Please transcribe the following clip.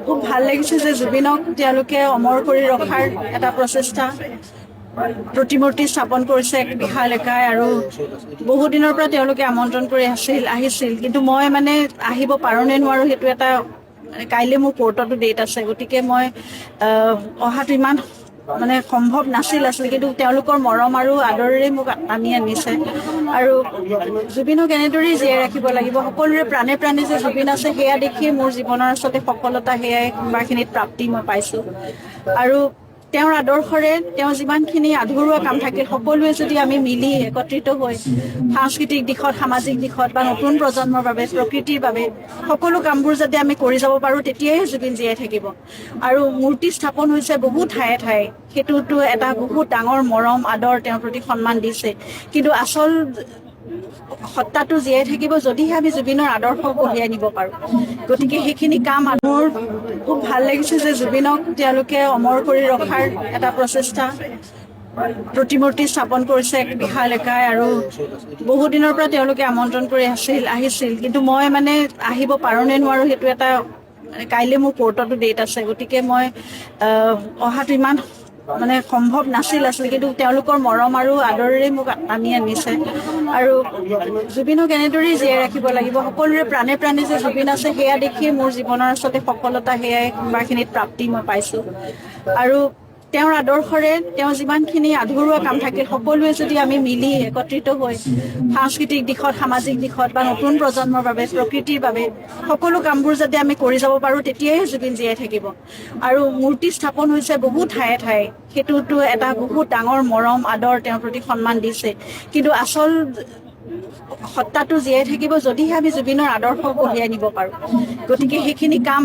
খুব ভাল লাগিছে যে জুবিনক তেওঁলোকে অমৰ কৰি ৰখাৰ এটা প্ৰচেষ্টা প্ৰতিমূৰ্তি স্থাপন কৰিছে এক বিশাল একাই আৰু বহু দিনৰ পৰা তেওঁলোকে আমন্ত্ৰণ কৰি আহিছিল কিন্তু মই মানে আহিব পাৰো নে নোৱাৰো সেইটো এটা কাইলৈ মোৰ কোৰ্টতো ডেট আছে গতিকে মই অহাটো ইমান মানে সম্ভৱ নাছিল কিন্তু তেওঁলোকৰ মৰম আৰু আদৰেৰে মোক টানি আনিছে আৰু জুবিনক এনেদৰেই জীয়াই ৰাখিব লাগিব সকলোৰে প্ৰাণে প্ৰাণে যে জুবিন আছে সেয়া দেখিয়ে মোৰ জীৱনৰ আচলতে সফলতা সেয়াই কোনোবাখিনিত প্ৰাপ্তি মই পাইছোঁ আৰু তেওঁৰ আদৰ্শৰে তেওঁ যিমানখিনি আধৰুৱা কাম থাকে সকলোৱে যদি আমি মিলি একত্ৰিত হৈ সাংস্কৃতিক দিশত সামাজিক দিশত বা নতুন প্ৰজন্মৰ বাবে প্ৰকৃতিৰ বাবে সকলো কামবোৰ যাতে আমি কৰি যাব পাৰোঁ তেতিয়াই জুবিন জীয়াই থাকিব আৰু মূৰ্তি স্থাপন হৈছে বহুত ঠায়ে ঠায়ে সেইটোতো এটা বহুত ডাঙৰ মৰম আদৰ তেওঁৰ প্ৰতি সন্মান দিছে কিন্তু আচল সত্তাটো জীয়াই থাকিব যদিহে আমি জুবিনৰ আদৰ্শ কঢ়িয়াই নিব পাৰোঁ গতিকে সেইখিনি কাম মোৰ খুব ভাল লাগিছে যে জুবিনক তেওঁলোকে অমৰ কৰি ৰখাৰ এটা প্ৰচেষ্টা প্ৰতিমূৰ্তি স্থাপন কৰিছে এক বিশাল একাই আৰু বহু দিনৰ পৰা তেওঁলোকে আমন্ত্ৰণ কৰি আহিছিল কিন্তু মই মানে আহিব পাৰো নে নোৱাৰো সেইটো এটা কাইলৈ মোৰ কোৰ্টতো ডেট আছে গতিকে মই অহাটো ইমান মানে সম্ভৱ নাছিল কিন্তু তেওঁলোকৰ মৰম আৰু আদৰেৰে মোক টানি আনিছে আৰু জুবিনক এনেদৰেই জীয়াই ৰাখিব লাগিব সকলোৰে প্ৰাণে প্ৰাণে যে জুবিন আছে সেয়া দেখিয়ে মোৰ জীৱনৰ আচলতে সফলতা সেয়াই কোনোবাখিনিত প্ৰাপ্তি মই পাইছোঁ আৰু তেওঁৰ আদৰ্শৰে তেওঁ যিমানখিনি আধৰুৱা কাম থাকে সকলোৱে যদি আমি মিলি একত্ৰিত হৈ সাংস্কৃতিক দিশত সামাজিক দিশত বা নতুন প্ৰজন্মৰ বাবে প্ৰকৃতিৰ বাবে সকলো কামবোৰ যাতে আমি কৰি যাব পাৰোঁ তেতিয়াই জুবিন জীয়াই থাকিব আৰু মূৰ্তি স্থাপন হৈছে বহুত ঠায়ে ঠায়ে সেইটোতো এটা বহুত ডাঙৰ মৰম আদৰ তেওঁৰ প্ৰতি সন্মান দিছে কিন্তু আচল সত্তাটো জীয়াই থাকিব যদিহে আমি জুবিনৰ আদৰ্শ কঢ়িয়াই নিব পাৰোঁ গতিকে সেইখিনি কাম